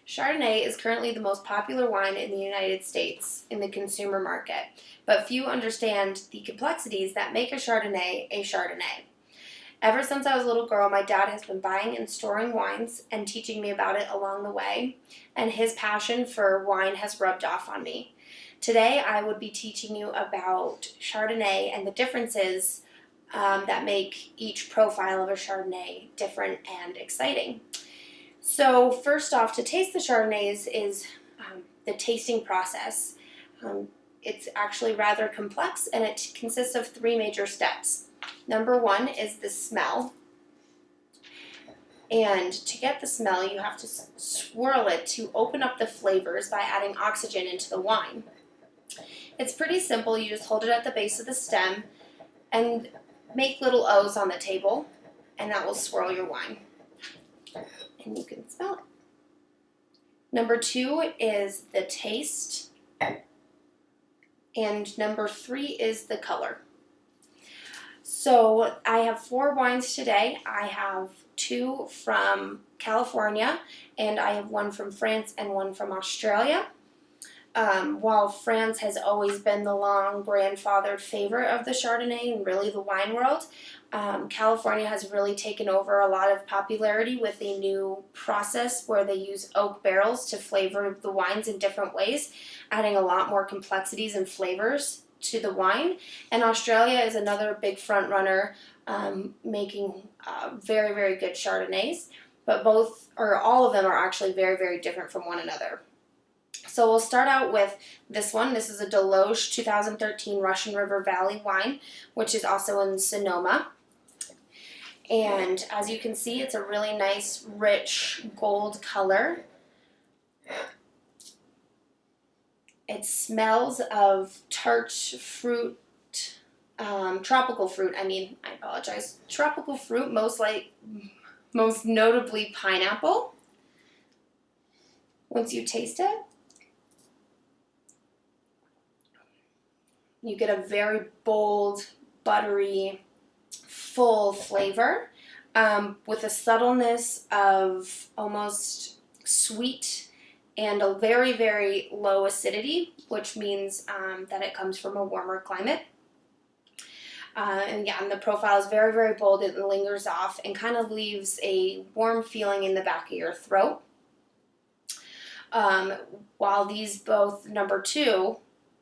Chardonnay is currently the most popular wine in the United States in the consumer market, but few understand the complexities that make a Chardonnay a Chardonnay. Ever since I was a little girl, my dad has been buying and storing wines and teaching me about it along the way, and his passion for wine has rubbed off on me. Today, I would be teaching you about Chardonnay and the differences that make each profile of a Chardonnay different and exciting. So first off, to taste the Chardonnays is the tasting process. It's actually rather complex, and it consists of three major steps. Number one is the smell. And to get the smell, you have to swirl it to open up the flavors by adding oxygen into the wine. It's pretty simple. You just hold it at the base of the stem and make little O's on the table, and that will swirl your wine. And you can smell it. Number two is the taste. And number three is the color. So I have 4 wines today. I have 2 from California, and I have 1 from France and 1 from Australia. While France has always been the long grandfathered favorite of the Chardonnay and really the wine world, California has really taken over a lot of popularity with a new process where they use oak barrels to flavor the wines in different ways, adding a lot more complexities and flavors to the wine. And Australia is another big front runner, making very, very good Chardonnays, but all of them are actually very, very different from one another. So we'll start out with this one. This is a Deloche 2013 Russian River Valley wine, which is also in Sonoma. And as you can see, it's a really nice, rich gold color. It smells of tart fruit, tropical fruit. Tropical fruit, most notably pineapple. Once you taste it, you get a very bold, buttery, full flavor with a subtleness of almost sweet and a very, very low acidity, which means that it comes from a warmer climate. And the profile is very, very bold. It lingers off and kind of leaves a warm feeling in the back of your throat. While these both, number 2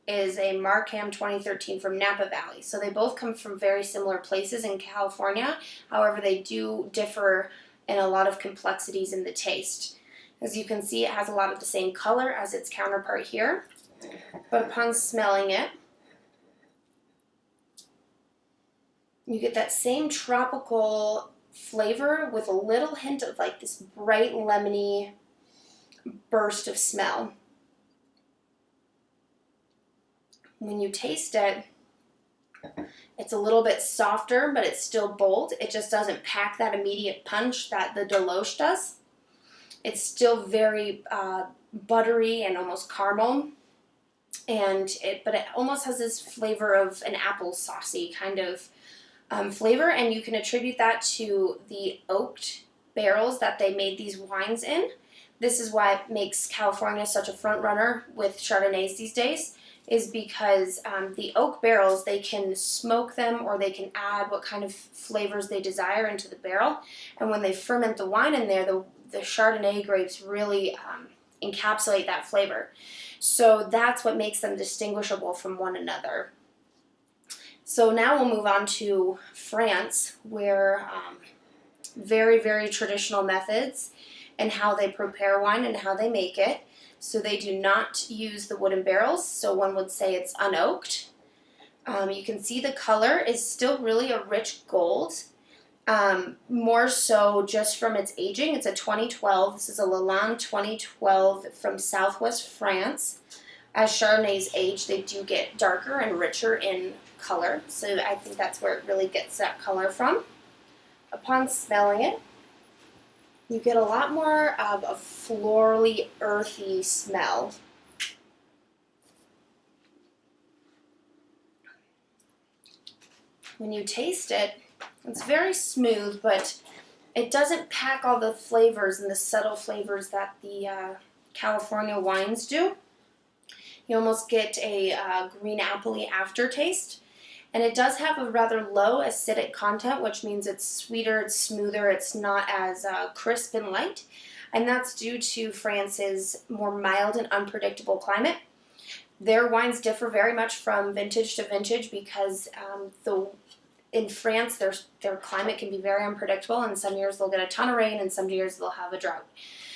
is a Markham 2013 from Napa Valley. So they both come from very similar places in California. However, they do differ in a lot of complexities in the taste. As you can see, it has a lot of the same color as its counterpart here. But upon smelling it, you get that same tropical flavor with a little hint of like this bright lemony burst of smell. When you taste it, it's a little bit softer, but it's still bold. It just doesn't pack that immediate punch that the Deloche does. It's still very buttery and almost caramel, but it almost has this flavor of an apple saucy kind of flavor, and you can attribute that to the oaked barrels that they made these wines in. This is why it makes California such a front runner with Chardonnays these days, is because the oak barrels, they can smoke them or they can add what kind of flavors they desire into the barrel. And when they ferment the wine in there, the Chardonnay grapes really encapsulate that flavor. So that's what makes them distinguishable from one another. So now we'll move on to France, where very, very traditional methods and how they prepare wine and how they make it. So they do not use the wooden barrels, so one would say it's unoaked. You can see the color is still really a rich gold, more so just from its aging. It's a 2012. This is a Lalande 2012 from southwest France. As Chardonnays age, they do get darker and richer in color, so I think that's where it really gets that color from. Upon smelling it, you get a lot more of a florally, earthy smell. When you taste it, it's very smooth, but it doesn't pack all the flavors and the subtle flavors that the California wines do. You almost get a green appley aftertaste. And it does have a rather low acidic content, which means it's sweeter, it's smoother, it's not as crisp and light. And that's due to France's more mild and unpredictable climate. Their wines differ very much from vintage to vintage because in France, their climate can be very unpredictable, and some years they'll get a ton of rain, and some years they'll have a drought.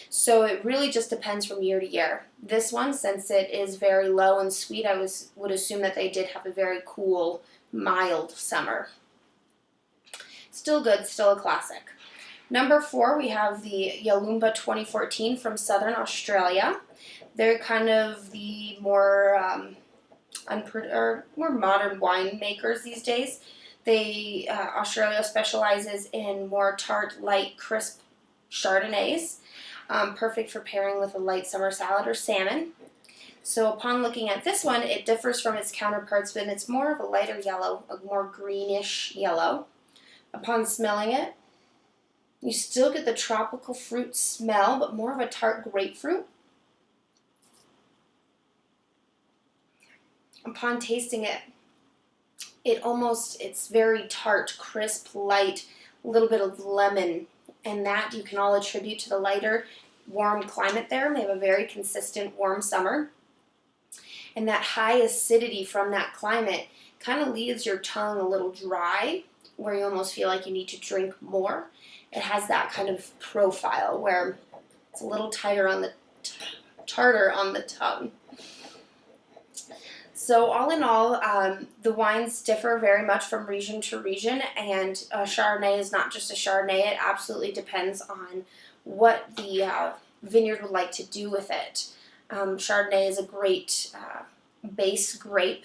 So it really just depends from year to year. This one, since it is very low and sweet, I would assume that they did have a very cool, mild summer. Still good, still a classic. Number 4, we have the Yalumba 2014 from Southern Australia. They're kind of the more modern winemakers these days. Australia specializes in more tart, light, crisp Chardonnays, perfect for pairing with a light summer salad or salmon. So upon looking at this one, it differs from its counterparts, but it's more of a lighter yellow, a more greenish yellow. Upon smelling it, you still get the tropical fruit smell, but more of a tart grapefruit. Upon tasting it, it's very tart, crisp, light, a little bit of lemon, and that you can all attribute to the lighter, warm climate there. They have a very consistent warm summer. And that high acidity from that climate kind of leaves your tongue a little dry, where you almost feel like you need to drink more. It has that kind of profile where it's a little tartar on the tongue. So all in all, the wines differ very much from region to region, and a Chardonnay is not just a Chardonnay. It absolutely depends on what the vineyard would like to do with it. Chardonnay is a great base grape.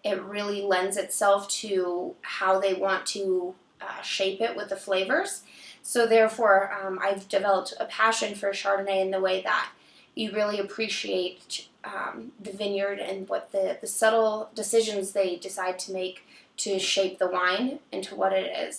It really lends itself to how they want to shape it with the flavors. So therefore, I've developed a passion for Chardonnay in the way that you really appreciate the vineyard and what the subtle decisions they decide to make to shape the wine into what it is.